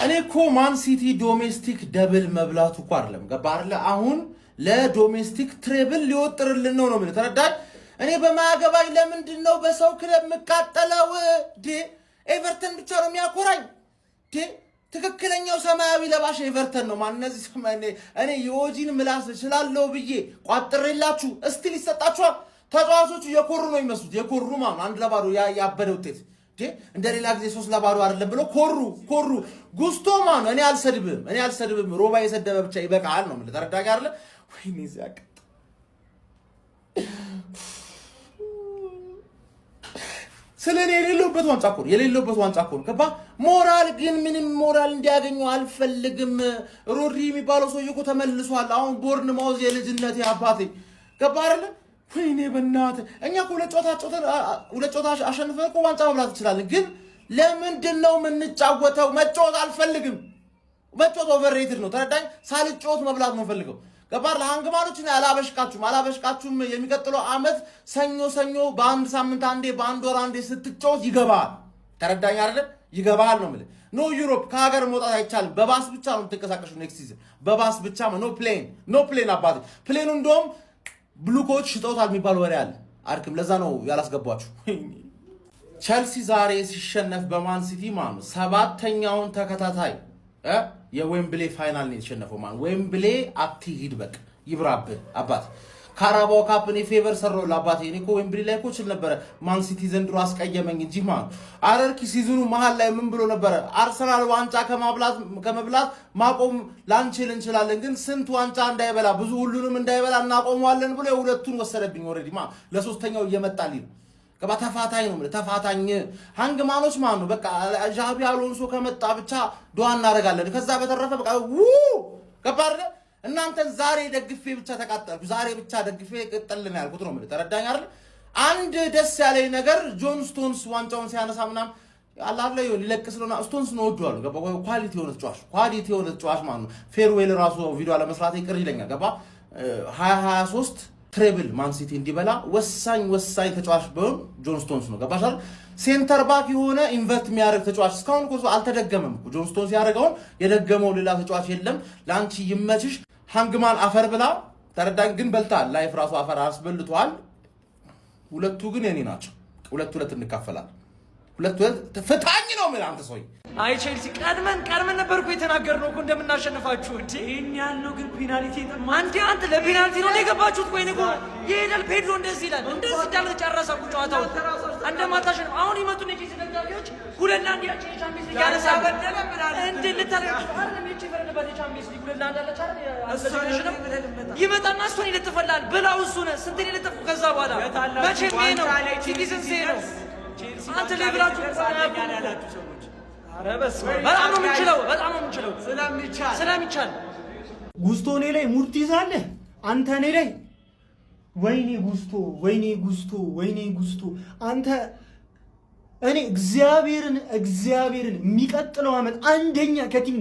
እኔ እኮ ማን ሲቲ ዶሜስቲክ ደብል መብላቱ እኮ አይደለም ገባርለ አሁን ለዶሜስቲክ ትሬብል ሊወጥርልን ነው ማለት ተረዳኝ እኔ በማያገባኝ ለምንድን ነው በሰው ክለብ መቃጠለው ኤቨርተን ብቻ ነው የሚያኮራኝ ትክክለኛው ሰማያዊ ለባሽ ኤቨርተን ነው ማን እነዚህ ሰማያዊ እኔ የኦጂን ምላስ ስላለው ብዬ ቋጥሬላችሁ እስቲል ይሰጣችኋል ተጫዋቾቹ የኮሩ ነው የሚመስሉት የኮሩ ማን አንድ ለባዶ ያበደ ውጤት እንደሌላ ጊዜ 3 ለባዶ አይደለም ብሎ ኮሩ ጉስቶ ማን እኔ አልሰድብም ሮባ የሰደበ ብቻ ይበቃል ነው ማለት ተረዳጋ አይደለ ወይኔ ዚያቅ ስለኔ የሌለበት ዋንጫ ኮን ከባ ሞራል ግን ምንም ሞራል እንዲያገኙ አልፈልግም ሮድሪ የሚባለው ሰው እኮ ተመልሷል አሁን ቦርን ማውዝ የልጅነት ያባቴ ከባ አይደለ ወይኔ በእናት እኛ ሁለት ጨዋታ አሸንፈን እኮ ዋንጫ መብላት እንችላለን ግን ለምንድነው የምንጫወተው መጫወት አልፈልግም መጫወት ኦቨርሬትድ ነው ተረዳኝ ሳልጫወት መብላት ነው ፈልገው ገባር ለሃንግማኖችን አላበሽቃችሁም የሚቀጥለው አመት ሰኞ በአንድ ሳምንት አንዴ በአንድ ወር አንዴ ስትጫወት ይገባል ተረዳኝ አይደል ይገባል ነው ማለት ኖ ዩሮፕ ከሀገር መውጣት አይቻልም በባስ ብቻ ነው የምትንቀሳቀሹ ኔክስት ሲዝን በባስ ብቻ ኖ ፕሌን አባቴ ፕሌኑ እንደውም ብሉኮች ሽጠውታል የሚባል ወሬ አለ አርክም ለዛ ነው ያላስገባችሁ ቸልሲ ዛሬ ሲሸነፍ በማን ሲቲ ማን ሰባተኛውን ተከታታይ የዌምብሌ ፋይናል ነው የተሸነፈው ማን ዌምብሌ አትሂድ በቃ ይብራብ አባት ካራባው ካፕን ፌቨር ሰራው ለአባቴ እኔ እኮ ዌምብሌ ላይ እኮ ችል ነበር ማን ሲቲ ዘንድሮ አስቀየመኝ እንጂ ማን አረርኪ ሲዝኑ መሃል ላይ ምን ብሎ ነበር አርሰናል ዋንጫ ከመብላት ማቆም ላንችል እንችላለን ግን ስንት ዋንጫ እንዳይበላ ብዙ ሁሉንም እንዳይበላ እናቆመዋለን ብሎ የሁለቱን ወሰደብኝ ኦሬዲ ማን ለሶስተኛው እየመጣልኝ ከባ ተፋታኝ ነው ማለት ተፋታኝ ሃንግማኖች ማን ነው በቃ ጃቢ አሎንሶ ከመጣ ብቻ ዱአ እናረጋለን ከዛ በተረፈ በቃ ከባርለ እናንተን ዛሬ ደግፌ ብቻ ተቃጠልኩ ዛሬ ብቻ ደግፌ ቀጠልን ያልኩት ነው ማለት ተረዳኝ አይደል አንድ ደስ ያለኝ ነገር ጆን ስቶንስ ዋንጫውን ሲያነሳ ምናም አላለ ሊለቅስ ነው ስቶንስ ነው ወዷል ገባ ኳሊቲ የሆነ ተጫዋች ማን ነው ፌርዌል ራሱ ቪዲዮ አለመስራት ይቅር ይለኛል ገባ 2023 ትሬብል ማን ሲቲ እንዲበላ ወሳኝ ተጫዋች በሆነ ጆን ስቶንስ ነው ገባሻል ሴንተር ባክ የሆነ ኢንቨርት የሚያደርግ ተጫዋች እስካሁን እኮ አልተደገመም ጆን ስቶንስ ያደረገው የደገመው ሌላ ተጫዋች የለም ላንቺ ይመችሽ ሃንግማን አፈር ብላ ተረዳኝ ግን በልታል ላይፍ ራሱ አፈር አስበልቷል ሁለቱ ግን የኔ ናቸው ሁለት እንካፈላለን ሁለት ፍታኝ ነው ምን አንተ ሰውዬ አይ ቼልሲ ቀድመን ነበርኩ የተናገርነው እኮ እንደምናሸንፋችሁ እንዴ ይሄን ያለው ግን ፔናልቲ አንተ ለፔናልቲ ነው የገባችሁት ቆይ ነው ይሄዳል ፔድሮ እንደዚህ ይላል እንደዚህ እንዳለ ተጨረሰኩ ጫዋታው እንደማታሸንፍ አሁን ይመጡ ነው ቼልሲ ደጋፊዎች ሁለና እንዲያቸው ቻምፒየንስ ሊግ ያነሳ በደለ ምናምን እንዴ ልታረጋግጡ አይደለም እቺ ፈረደበት ቻምፒየንስ ሊግ ሁለና እንዳለች አይደል ይመጣና እሱን ይለጥፈላል ብላው እሱን ስንት ይለጥፉ ከዛ በኋላ መቼም ይሄ ነው ሲቲዝን ሴ ነው አንተ ለብላችሁ ያላላችሁ ሰዎች አረበስ በጣም ነው የምንችለው ስለሚቻል ጉስቶ እኔ ላይ ሙርት ይዛለህ አንተ እኔ ላይ ወይኔ ጉስቶ አንተ እኔ እግዚአብሔርን የሚቀጥለው አመት አንደኛ ከቲሙ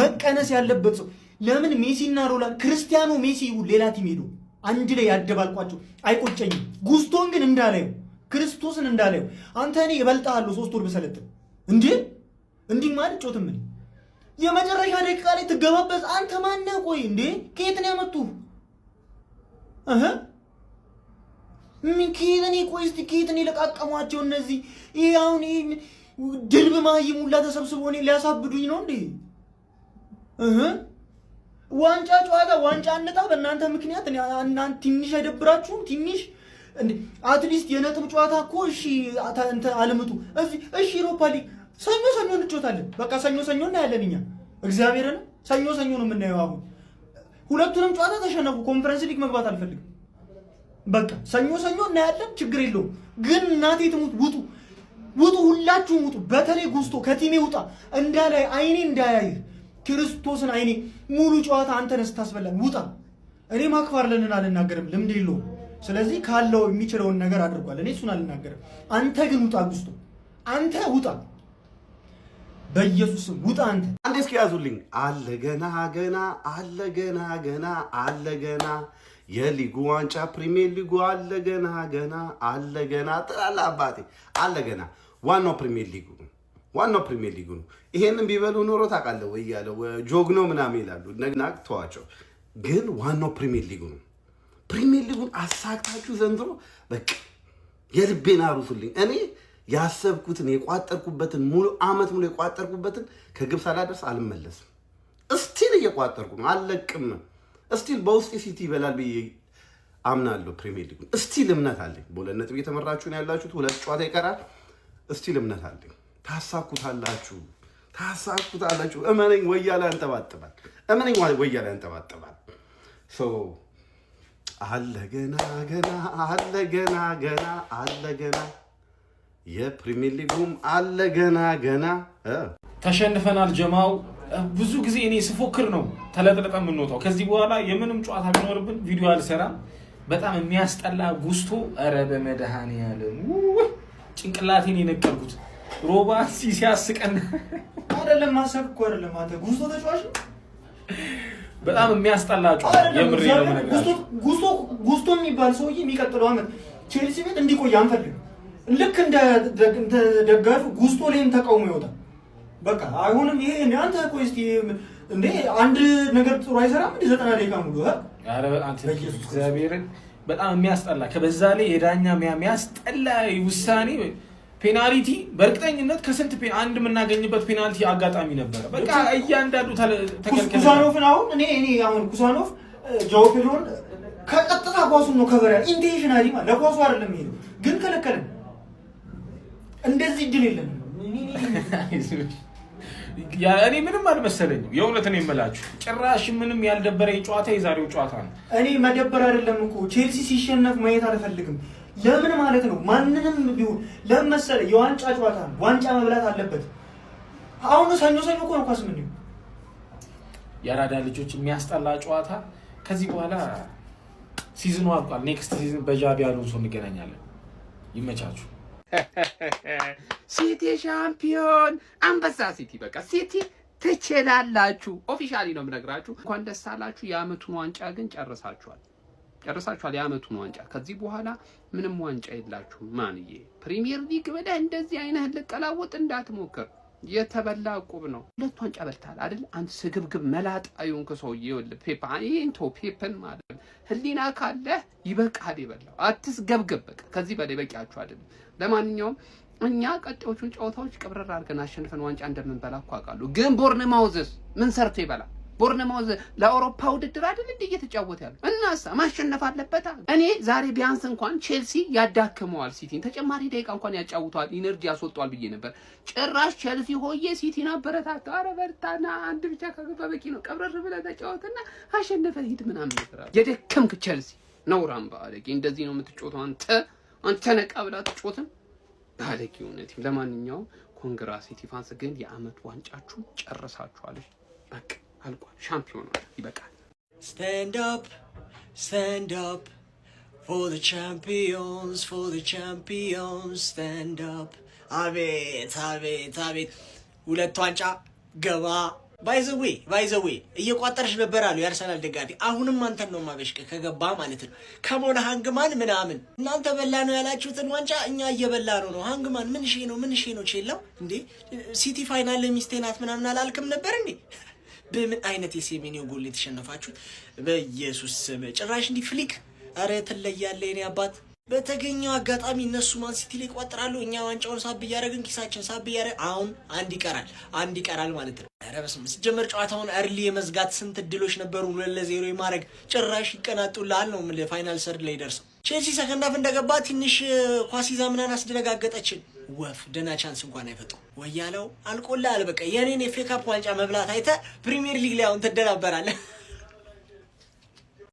መቀነስ ያለበት ሰው ለምን ሜሲና ሮላንድ ክርስቲያኖ ሜሲ ሌላ ቲም ሄዶ አንድ ላይ ያደባልቋቸው አይቆጨኝም ጉስቶን ግን እንዳላየው ክርስቶስን እንዳለው አንተ እኔ ይበልጣለሁ 3 ወር በሰለጥን እንዴ ማለት ጮትም ምን የመጨረሻ ደቂቃ ላይ ትገባበዝ አንተ ማን ነህ ቆይ እንዴ ከየት ነው ያመጡ ሚኪኒ ቆይ እስቲ ከየት ነው ለቃቀሟቸው እነዚህ ይሄውን ድልብ ማይሙላ ተሰብስቦ ነው ሊያሳብዱኝ ነው እንዴ ዋንጫ ጨዋታ ዋንጫ አንጣ በእናንተ ምክንያት እናንተ ትንሽ አይደብራችሁም ትንሽ አትሊስት የነጥብ ጨዋታ እኮ እሺ አንተ አልምጡ እሺ ዩሮፓ ሊግ ሰኞ እንጫወታለን በቃ ሰኞ እና ያለን እኛ እግዚአብሔርን ሰኞ ነው የምናየው አሁን ሁለቱንም ጨዋታ ተሸነፉ ኮንፈረንስ ሊግ መግባት አልፈልግም በቃ ሰኞ እና ያለን ችግር የለውም ግን እናቴ ትሙት ውጡ ሁላችሁም ውጡ በተለይ ጉስቶ ከቲሜ ውጣ እንዳላይ አይኔ እንዳያይ ክርስቶስን አይኔ ሙሉ ጨዋታ አንተ ነህ ስታስበላን ውጣ እኔ ማክፋርለንን አልናገርም ልምድ የለውም ስለዚህ ካለው የሚችለውን ነገር አድርጓል እኔ እሱን አልናገርም አንተ ግን ውጣ ጉስቶ አንተ ውጣ በኢየሱስ ውጣ አንተ እስኪ ያዙልኝ አለ ገና የሊጉ ዋንጫ ፕሪሚየር ሊጉ አለ ገና ትላለህ አባቴ አለ ገና ዋናው ፕሪሚየር ሊጉ ዋናው ፕሪሚየር ሊግ ነው። ይሄንን ቢበሉ ኖሮ ታውቃለህ ወይ ያለው ጆግኖ ምናምን ይላሉ ነግናቅ ተዋቸው። ግን ዋናው ፕሪሚየር ሊግ ነው። ፕሪሚየር ሊጉን አሳክታችሁ ዘንድሮ በቃ የልቤን አሩሱልኝ። እኔ ያሰብኩትን የቋጠርኩበትን ሙሉ አመት ሙሉ የቋጠርኩበትን ከግብ ሳላደርስ አልመለስም። እስቲል እየቋጠርኩ ነው፣ አልለቅም። እስቲል በውስጤ ሲቲ ይበላል ብዬ አምናለሁ። ፕሪሚየር ሊጉን እስቲል እምነት አለኝ። በሁለት ነጥብ እየተመራችሁ ነው ያላችሁት፣ 2 ጨዋታ ይቀራል። እስቲል እምነት አለኝ። ታሳኩታላችሁ። እመነኝ፣ ወያላ ያንጠባጥባል። አለ ገና የፕሪሚየር ሊጉም አለ ገና። ተሸንፈናል ጀማው። ብዙ ጊዜ እኔ ስፎክር ነው ተለጥለጠ የምንወጣው። ከዚህ በኋላ የምንም ጨዋታ ቢኖርብን ቪዲዮ አልሰራም። በጣም የሚያስጠላ ጉስቶ። ኧረ በመድኃኒዓለም ጭንቅላቴን የነቀልኩት ሮባ ሲያስቀን አይደለም። ማሰብ እኮ አይደለም። አንተ ጉስቶ ተጫዋች በጣም የሚያስጠላ ጨዋታ። የምሬ ነው የምነግራችሁ። ጉስቶ የሚባል ሰውዬ የሚቀጥለው አመት ቼልሲ ቤት እንዲቆይ አንፈልግም። ልክ እንደ ደጋፊ ጉስቶ ላይም ተቃውሞ ይወጣል። በቃ አይሆንም። ይሄ አንተ ቆይ እስቲ እንዴ አንድ ነገር ጥሩ አይሰራም እንዴ 90 ደቂቃ ሙሉ? ኧረ አንተ እግዚአብሔርን በጣም የሚያስጠላ። ከበዛ ላይ የዳኛ የሚያስጠላ ውሳኔ ፔናልቲ። በእርግጠኝነት ከስንት አንድ የምናገኝበት ፔናልቲ አጋጣሚ ነበረ። በቃ እያንዳንዱ ተከልከለ። ኩሳኖፍን አሁን እኔ አሁን ኩሳኖፍ ጃው ፔድሮን ከቀጥታ ኳሱን ነው ከቨር ያለ ኢንቴንሽናሊ ማለት ለኳሱ አይደለም ይሄ ግን ከለከለን። እንደዚህ እድል የለንም። እኔ ምንም አልመሰለኝም። የእውነት ነው የምላችሁ። ጭራሽ ምንም ያልደበረኝ ጨዋታ የዛሬው ጨዋታ ነው። እኔ መደበር አይደለም እኮ ቼልሲ ሲሸነፍ ማየት አልፈልግም። ለምን ማለት ነው? ማንንም ቢሆን ለምን መሰለህ? የዋንጫ ጨዋታ ነው። ዋንጫ መብላት አለበት። አሁን ሰኞ እኮ ነው ኳስ ምን ነው የአራዳ ልጆች የሚያስጠላ ጨዋታ። ከዚህ በኋላ ሲዝኑ አልቋል። ኔክስት ሲዝን በጃቢ አሎንሶ እንገናኛለን። ይመቻችሁ። ሲቲ ሻምፒዮን፣ አንበሳ ሲቲ። በቃ ሲቲ ትችላላችሁ። ኦፊሻሊ ነው የምነግራችሁ። እንኳን ደስ አላችሁ። የአመቱን ዋንጫ ግን ጨርሳችኋል። የአመቱን ዋንጫ። ከዚህ በኋላ ምንም ዋንጫ የላችሁም። ማንዬ ፕሪሚየር ሊግ ብለህ እንደዚህ አይነህ ልቀላወጥ እንዳትሞክር። የተበላ ቁብ ነው። 2 ዋንጫ በልታል አይደል? አንተ ስግብግብ መላጣዩን ከሰውዬ ወል ፔፐን ማለት ህሊና ካለ ይበቃል። ይበላው አትስገብገብ። በቃ ከዚህ በላይ በቂያችሁ አይደል? ለማንኛውም እኛ ቀጣዮቹን ጨዋታዎች ቀብረር አድርገን አሸንፈን ዋንጫ እንደምንበላ እኮ አውቃለሁ። ግን ቦርንማውዝስ ምን ሰርቶ ይበላል? ቦርንማውዝ ለአውሮፓ ውድድር አይደል እንዴ እየተጫወተ ያለው? እናሳ ማሸነፍ አለበት። እኔ ዛሬ ቢያንስ እንኳን ቼልሲ ያዳክመዋል ሲቲን ተጨማሪ ደቂቃ እንኳን ያጫውተዋል፣ ኢነርጂ ያስወጣዋል ብዬ ነበር። ጭራሽ ቼልሲ ሆዬ ሲቲን አበረታታ። ኧረ በርታና አንድ ብቻ ከገባ በቂ ነው። ቀብረር ብለህ ተጫወትና አሸነፈ ሂድ ምናምን ነገር። የደከምክ ቼልሲ ነው ራምባ አለቂ። እንደዚህ ነው የምትጫወተው አንተ ነቃ ብላ ትጫወትም አለቂ። እውነት። ለማንኛውም ኮንግራ ሲቲ ፋንስ ግን የአመት ዋንጫችሁ ጨርሳችኋል። በቃ አልቋል። ሻምፒዮን ነው። ይበቃል። Stand up for the champions, stand up. አቤት 2 ዋንጫ ገባ። ባይዘዌ እየቋጠርሽ ነበር አሉ የአርሰናል ደጋፊ። አሁንም አንተን ነው ማበሽቀ ከገባ ማለት ነው። ከሞነ ሃንግማን ምናምን እናንተ በላ ነው ያላችሁትን ዋንጫ እኛ እየበላ ነው። ሃንግማን ምን ሺ ነው ቼላው እንዴ? ሲቲ ፋይናል ሚስቴናት ምናምን አላልክም ነበር እንዴ? በምን አይነት የሴሜኒዮ ጎል የተሸነፋችሁት? በኢየሱስ ስም ጭራሽ እንዲህ ፍሊክ። አረ ትለያለህ የኔ አባት። በተገኘው አጋጣሚ እነሱ ማን ሲቲ ላይ ይቋጥራሉ፣ እኛ ዋንጫውን ሳብ እያደረግን ኪሳችን ሳብ እያደረግን። አሁን አንድ ይቀራል ማለት ነው። አረ በስመ አብ። ሲጀመር ጨዋታውን እርሊ የመዝጋት ስንት እድሎች ነበሩ፣ 2-0 የማድረግ ጭራሽ ይቀናጡልሃል ነው የምልህ። ፋይናል ሰርድ ላይ ደርሰው ቼልሲ ሰከንድ ሃፍ እንደገባ ትንሽ ኳስ ይዛ ምናምን አስደነጋገጠችን። ወፍ ደና ቻንስ እንኳን አይፈጡ ወያለው አልቆልሃል። በቃ የኔን የኤፍ ኤ ካፕ ዋንጫ መብላት አይተህ ፕሪሚየር ሊግ ላይ አሁን ትደናበራለህ።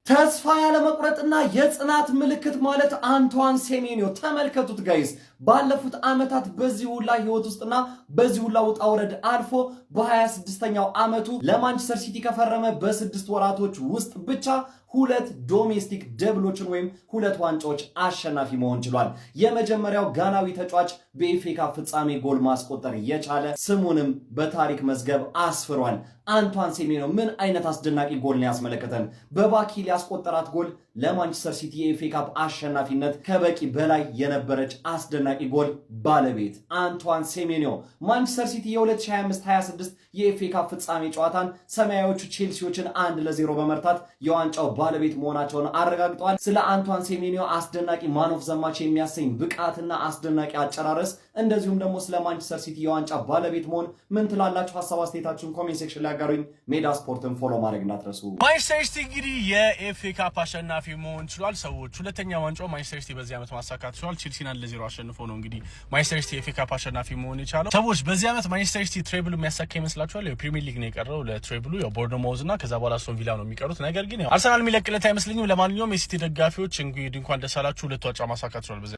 ተስፋ ያለ መቁረጥና የጽናት ምልክት ማለት አንቷን ሴሜንዮ። ተመልከቱት ጋይስ፣ ባለፉት አመታት በዚህ ሁላ ህይወት ውስጥና በዚህ ሁላ ውጣ ውረድ አልፎ በ26ኛው አመቱ ለማንቸስተር ሲቲ ከፈረመ በ6 ወራቶች ውስጥ ብቻ 2 ዶሜስቲክ ደብሎችን ወይም 2 ዋንጫዎች አሸናፊ መሆን ችሏል። የመጀመሪያው ጋናዊ ተጫዋች በኤፍኤ ካፕ ፍጻሜ ጎል ማስቆጠር የቻለ ስሙንም በታሪክ መዝገብ አስፍሯል። አንቷን ሴሜንዮ ምን አይነት አስደናቂ ጎል ነው ያስመለከተን። በባኪል ያስቆጠራት ጎል ለማንቸስተር ሲቲ የኤፍኤ ካፕ አሸናፊነት ከበቂ በላይ የነበረች አስደናቂ ጎል ባለቤት አንቷን ሴሜንዮ ማንቸስተር ሲቲ የ2025-26 የኤፍኤ ካፕ ፍጻሜ ጨዋታን ሰማያዊዎቹ ቼልሲዎችን 1-0 በመርታት የዋንጫው ባለቤት መሆናቸውን አረጋግጠዋል። ስለ አንቷን ሴሜንዮ አስደናቂ ማን ኦፍ ዘ ማች የሚያሰኝ ብቃትና አስደናቂ አጨራረስ እንደዚሁም ደግሞ ስለ ማንቸስተር ሲቲ የዋንጫ ባለቤት መሆን ምን ትላላችሁ? ሀሳብ አስተያየታችሁን ኮሜንት ሴክሽን ላይ አጋሩኝ። ሜዳ ስፖርትን ፎሎ ማድረግ እንዳትረሱ። ማንቸስተር ሲቲ እንግዲህ የኤፍኤ ካፕ አሸናፊ መሆን ችሏል። ሰዎች ሁለተኛ ዋንጫው ማንቸስተር ሲቲ በዚህ ዓመት ማሳካት ችሏል። ቼልሲን 1-0 አሸንፎ ነው እንግዲህ ማንቸስተር ሲቲ የኤፍኤ ካፕ አሸናፊ መሆን የቻለው። ሰዎች በዚህ ዓመት ማንቸስተር ሲቲ ትሬብል የሚያሳካ ይመስላችኋል? የፕሪሚየር ሊግ ነው የቀረው ለትሬብሉ፣ ያው ቦርንማውዝ እና ከዛ በኋላ አስቶን ቪላ ነው የሚቀሩት። ነገር ግን ያው አርሰናል የሚለቅለት አይመስለኝም። ለማንኛውም የሲቲ ደጋፊዎች እንኳን ደስ አላችሁ፣ ሁለት ዋንጫ ማሳካት ችሏል በዚህ